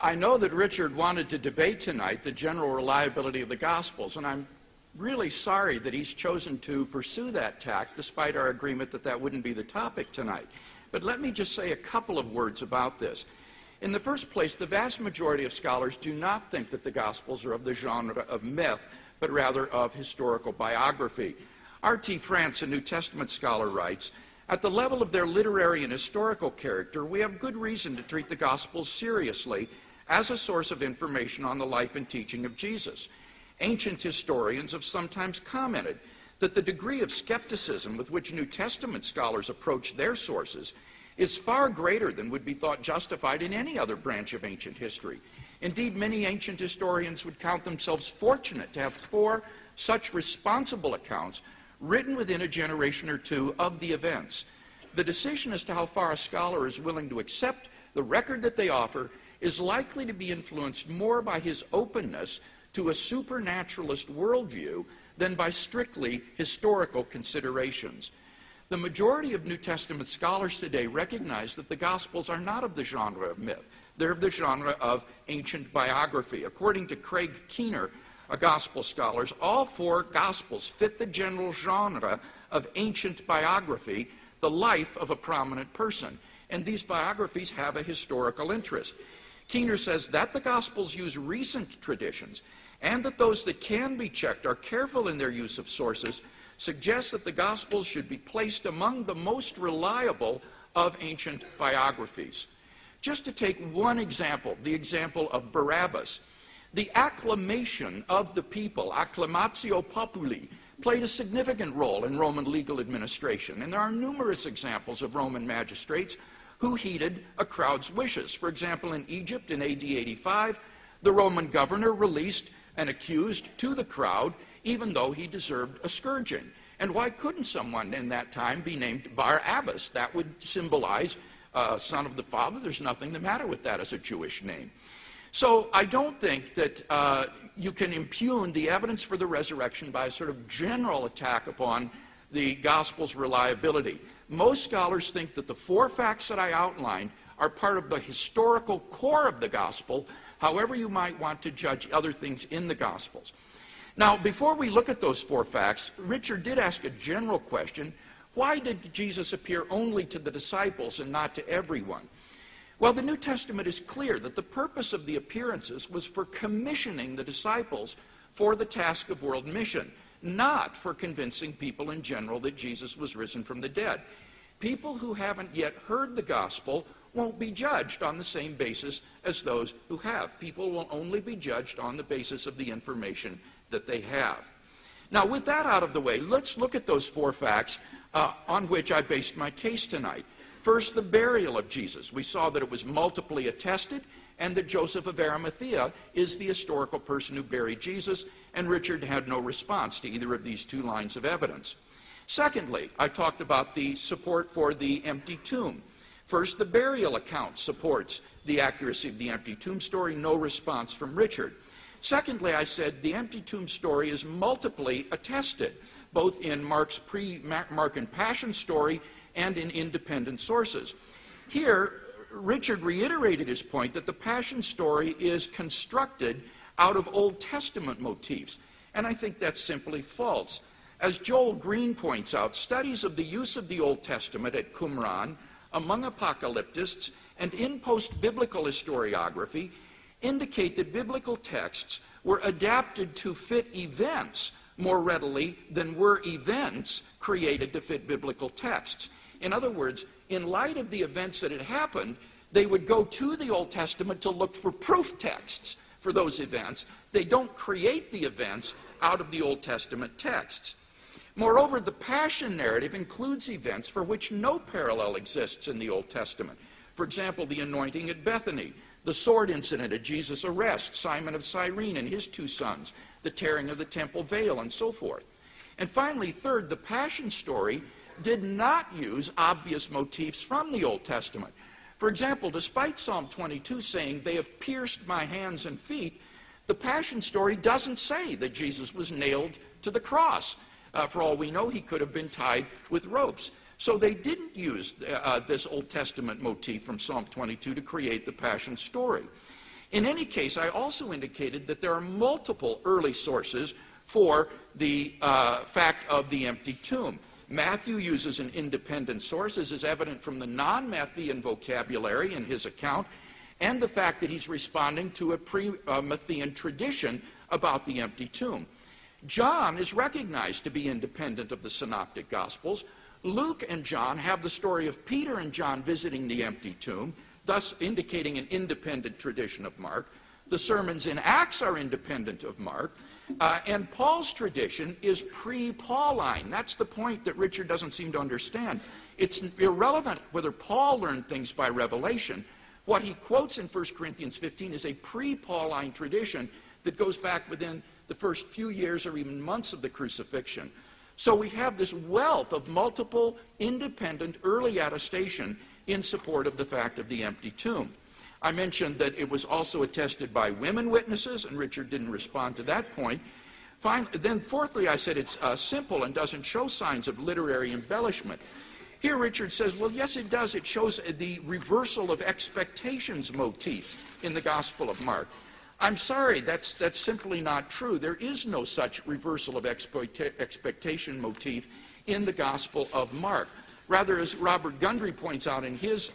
I know that Richard wanted to debate tonight the general reliability of the Gospels, and I'm really sorry that he's chosen to pursue that tack, despite our agreement that that wouldn't be the topic tonight. But let me just say a couple of words about this. In the first place, the vast majority of scholars do not think that the Gospels are of the genre of myth, but rather of historical biography. R.T. France, a New Testament scholar, writes, "At the level of their literary and historical character, we have good reason to treat the Gospels seriously as a source of information on the life and teaching of Jesus. Ancient historians have sometimes commented that the degree of skepticism with which New Testament scholars approach their sources is far greater than would be thought justified in any other branch of ancient history. Indeed, many ancient historians would count themselves fortunate to have 4 such responsible accounts written within a generation or two of the events. The decision as to how far a scholar is willing to accept the record that they offer is likely to be influenced more by his openness to a supernaturalist worldview than by strictly historical considerations. The majority of New Testament scholars today recognize that the Gospels are not of the genre of myth. They're of the genre of ancient biography. According to Craig Keener, a Gospel scholar, all 4 Gospels fit the general genre of ancient biography, the life of a prominent person. And these biographies have a historical interest. Keener says that the Gospels use recent traditions and that those that can be checked are careful in their use of sources suggests that the Gospels should be placed among the most reliable of ancient biographies. Just to take one example, the example of Barabbas, the acclamation of the people, acclamatio populi, played a significant role in Roman legal administration, and there are numerous examples of Roman magistrates who heeded a crowd's wishes. For example, in Egypt in AD 85, the Roman governor released an accused to the crowd, even though he deserved a scourging. And why couldn't someone in that time be named Barabbas? That would symbolize son of the father. There's nothing the matter with that as a Jewish name. So I don't think that you can impugn the evidence for the resurrection by a sort of general attack upon the Gospel's reliability. Most scholars think that the 4 facts that I outlined are part of the historical core of the Gospel, however you might want to judge other things in the Gospels. Now, before we look at those 4 facts, Richard did ask a general question. Why did Jesus appear only to the disciples and not to everyone? Well, the New Testament is clear that the purpose of the appearances was for commissioning the disciples for the task of world mission, not for convincing people in general that Jesus was risen from the dead. People who haven't yet heard the gospel won't be judged on the same basis as those who have. People will only be judged on the basis of the information that they have. Now, with that out of the way, let's look at those 4 facts on which I based my case tonight. First, the burial of Jesus. We saw that it was multiply attested, and that Joseph of Arimathea is the historical person who buried Jesus, and Richard had no response to either of these 2 lines of evidence. Secondly, I talked about the support for the empty tomb. First, the burial account supports the accuracy of the empty tomb story, no response from Richard. Secondly, I said the empty tomb story is multiply attested, both in Mark's pre-Markan Passion story and in independent sources. Here, Richard reiterated his point that the Passion story is constructed out of Old Testament motifs, and I think that's simply false. As Joel Green points out, studies of the use of the Old Testament at Qumran, among apocalyptists, and in post-biblical historiography indicate that biblical texts were adapted to fit events more readily than were events created to fit biblical texts. In other words, in light of the events that had happened, they would go to the Old Testament to look for proof texts for those events. They don't create the events out of the Old Testament texts. Moreover, the Passion narrative includes events for which no parallel exists in the Old Testament. For example, the anointing at Bethany, the sword incident at Jesus' arrest, Simon of Cyrene and his 2 sons, the tearing of the temple veil, and so forth. And finally, third, the Passion story did not use obvious motifs from the Old Testament. For example, despite Psalm 22 saying, "They have pierced my hands and feet," the Passion story doesn't say that Jesus was nailed to the cross. For all we know, he could have been tied with ropes. So they didn't use this Old Testament motif from Psalm 22 to create the Passion story. In any case, I also indicated that there are multiple early sources for the fact of the empty tomb. Matthew uses an independent source, as is evident from the non-Matthean vocabulary in his account, and the fact that he's responding to a pre-Matthean tradition about the empty tomb. John is recognized to be independent of the Synoptic Gospels. Luke and John have the story of Peter and John visiting the empty tomb, thus indicating an independent tradition of Mark. The sermons in Acts are independent of Mark. And Paul's tradition is pre-Pauline. That's the point that Richard doesn't seem to understand. It's irrelevant whether Paul learned things by revelation. What he quotes in 1 Corinthians 15 is a pre-Pauline tradition that goes back within the first few years or even months of the crucifixion. So we have this wealth of multiple independent early attestation in support of the fact of the empty tomb. I mentioned that it was also attested by women witnesses, and Richard didn't respond to that point. Then fourthly, I said it's simple and doesn't show signs of literary embellishment. Here Richard says, well, yes, it does. It shows the reversal of expectations motif in the Gospel of Mark. I'm sorry, that's simply not true. There is no such reversal of expectation motif in the Gospel of Mark. Rather, as Robert Gundry points out in his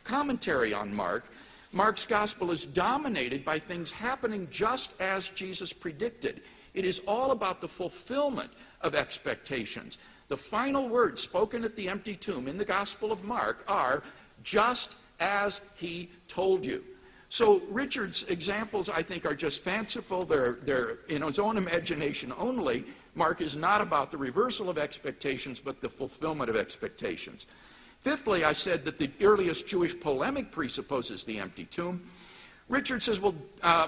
commentary on Mark, Mark's Gospel is dominated by things happening just as Jesus predicted. It is all about the fulfillment of expectations. The final words spoken at the empty tomb in the Gospel of Mark are, just as he told you. So Richard's examples, I think, are just fanciful. They're in his own imagination only. Mark is not about the reversal of expectations, but the fulfillment of expectations. Fifthly, I said that the earliest Jewish polemic presupposes the empty tomb. Richard says, well,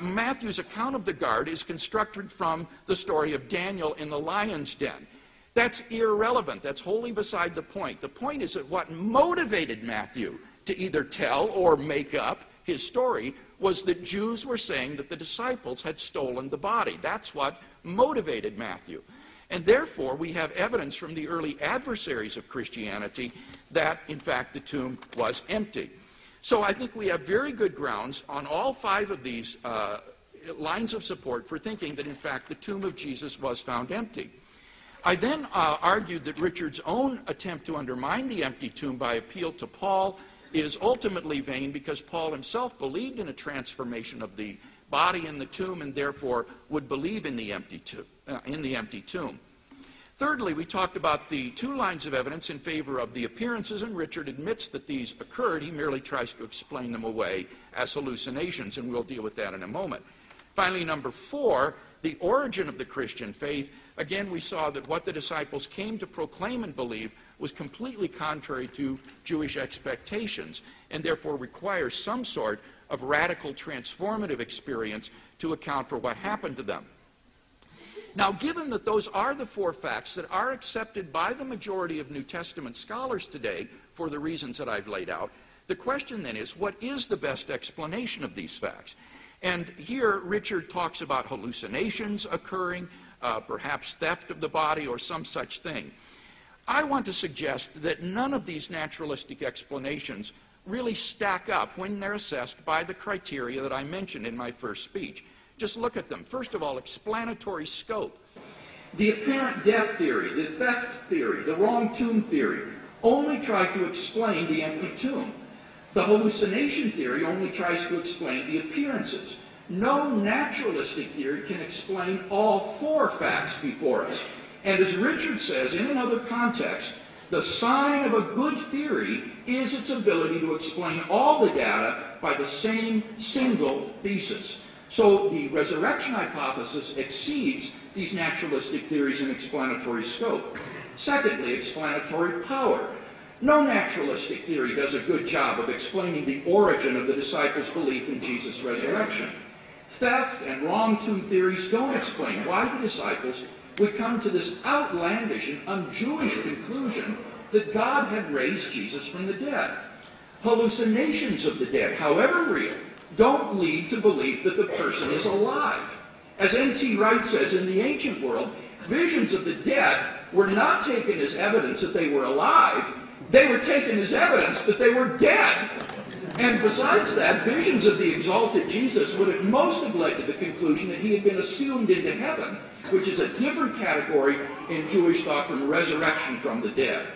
Matthew's account of the guard is constructed from the story of Daniel in the lion's den. That's irrelevant. That's wholly beside the point. The point is that what motivated Matthew to either tell or make up his story was that Jews were saying that the disciples had stolen the body. That's what motivated Matthew. And therefore, we have evidence from the early adversaries of Christianity that, in fact, the tomb was empty. So I think we have very good grounds on all five of these lines of support for thinking that, in fact, the tomb of Jesus was found empty. I then argued that Richard's own attempt to undermine the empty tomb by appeal to Paul is ultimately vain because Paul himself believed in a transformation of the body in the tomb and therefore would believe in the empty tomb. Thirdly, we talked about the two lines of evidence in favor of the appearances, and Richard admits that these occurred. He merely tries to explain them away as hallucinations, and we'll deal with that in a moment. Finally, number four, the origin of the Christian faith. Again, we saw that what the disciples came to proclaim and believe was completely contrary to Jewish expectations, and therefore requires some sort of radical transformative experience to account for what happened to them. Now, given that those are the four facts that are accepted by the majority of New Testament scholars today for the reasons that I've laid out, the question then is, what is the best explanation of these facts? And here, Richard talks about hallucinations occurring, perhaps theft of the body or some such thing. I want to suggest that none of these naturalistic explanations really stack up when they're assessed by the criteria that I mentioned in my first speech. Just look at them. First of all, explanatory scope. The apparent death theory, the theft theory, the wrong tomb theory only try to explain the empty tomb. The hallucination theory only tries to explain the appearances. No naturalistic theory can explain all four facts before us. And as Richard says in another context, the sign of a good theory is its ability to explain all the data by the same single thesis. So the resurrection hypothesis exceeds these naturalistic theories in explanatory scope. Secondly, explanatory power. No naturalistic theory does a good job of explaining the origin of the disciples' belief in Jesus' resurrection. Theft and wrong tomb theories don't explain why the disciples would come to this outlandish and un-Jewish conclusion that God had raised Jesus from the dead. Hallucinations of the dead, however real, don't lead to belief that the person is alive. As N.T. Wright says, in the ancient world, visions of the dead were not taken as evidence that they were alive. They were taken as evidence that they were dead. And besides that, visions of the exalted Jesus would at most have led to the conclusion that he had been assumed into heaven, which is a different category in Jewish thought from resurrection from the dead.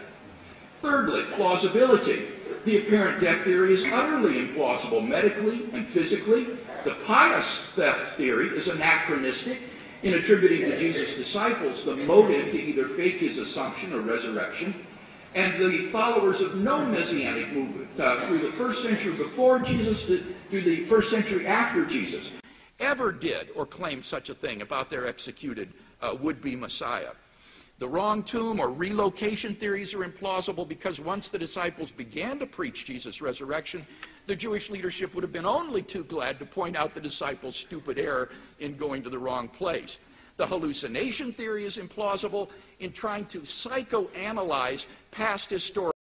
Thirdly, plausibility. The apparent death theory is utterly implausible medically and physically. The pious theft theory is anachronistic in attributing to Jesus' disciples the motive to either fake his assumption or resurrection. And the followers of no messianic movement through the first century before Jesus to the first century after Jesus ever did or claimed such a thing about their executed would-be Messiah. The wrong tomb or relocation theories are implausible because once the disciples began to preach Jesus' resurrection, the Jewish leadership would have been only too glad to point out the disciples' stupid error in going to the wrong place. The hallucination theory is implausible in trying to psychoanalyze past historical